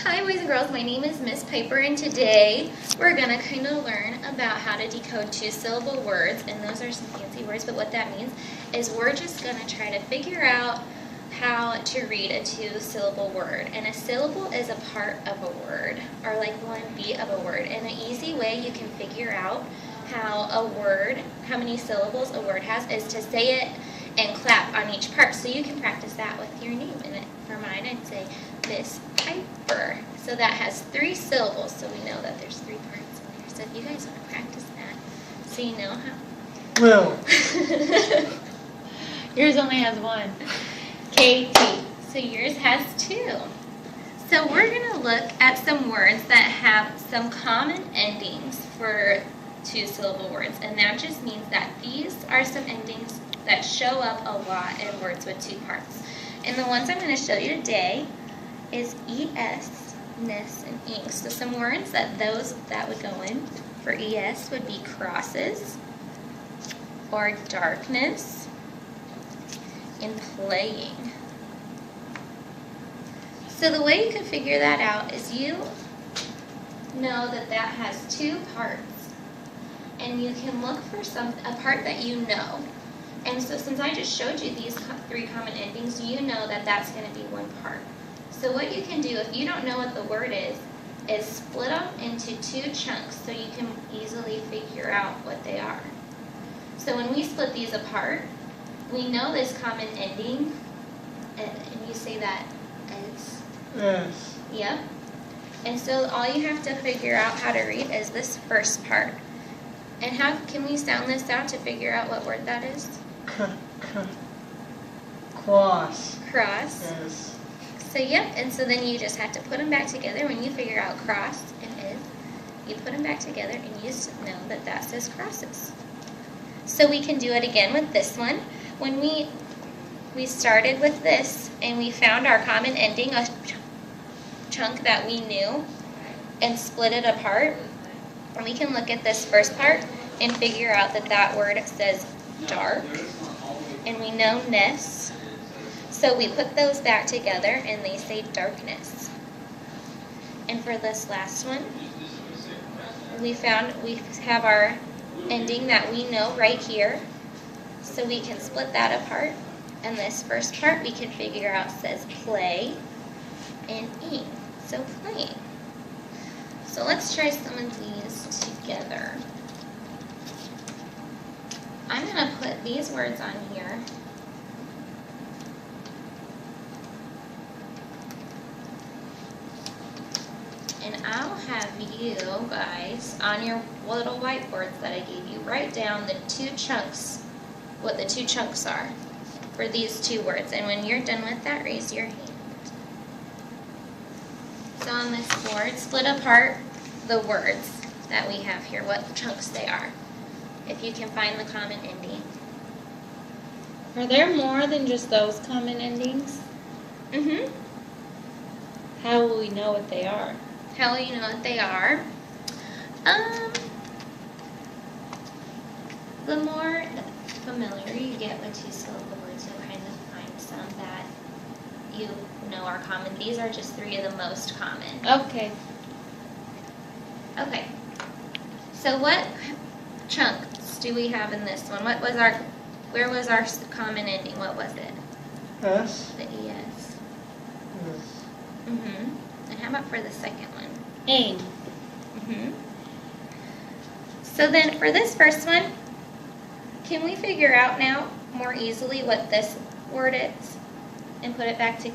Hi boys and girls, my name is Miss Piper and today we're going to kind of learn about how to decode two-syllable words, and those are some fancy words, but what that means is we're just going to try to figure out how to read a two-syllable word. And a syllable is a part of a word, or like one beat of a word, and an easy way you can figure out how a word, how many syllables a word has, is to say it and clap on each part. So you can practice that with your name. And for mine, I'd say Miss Piper. So that has 3 syllables, so we know that there's 3 parts in there. So if you guys want to practice that, so you know how. Will. Yours only has 1. KT. So yours has 2. So we're going to look at some words that have some common endings for two-syllable words. And that just means that these are some endings that show up a lot in words with 2 parts. And the ones I'm going to show you today is es, ness, and ing. So some words that would go in for es would be crosses, or darkness, and playing. So the way you can figure that out is you know that that has 2 parts, and you can look for a part that you know. And so since I just showed you these 3 common endings, you know that that's going to be 1 part. So what you can do, if you don't know what the word is split them into 2 chunks so you can easily figure out what they are. So when we split these apart, we know this common ending, and you say that as? Yes. Yep. And so all you have to figure out how to read is this first part. And how can we sound this out to figure out what word that is? Cross. Cross. Yes. So yep, and so then you just have to put them back together. When you figure out cross and is, you put them back together and you just know that that says crosses. So we can do it again with this one. When we started with this and we found our common ending, a chunk that we knew, and split it apart, we can look at this first part and figure out that that word says dark, and we know ness. So we put those back together and they say darkness. And for this last one, we have our ending that we know right here. So we can split that apart. And this first part we can figure out says play and ing. So playing. So let's try some of these together. I'm going to put these words on here. And I'll have you guys, on your little whiteboards that I gave you, write down the 2 chunks, what the 2 chunks are for these 2 words. And when you're done with that, raise your hand. So on this board, split apart the words that we have here, what chunks they are, if you can find the common ending. Are there more than just those common endings? Mm-hmm. How will we know what they are? How will you know what they are? The more familiar you get with two-syllable words, you'll kind of find some that you know are common. These are just 3 of the most common. Okay. Okay. So what chunks do we have in this one? Where was our common ending? What was it? S. The ES. Yes. Mm-hmm. And how about for the second one? Ing. Mm-hmm. So then for this first one, can we figure out now more easily what this word is and put it back to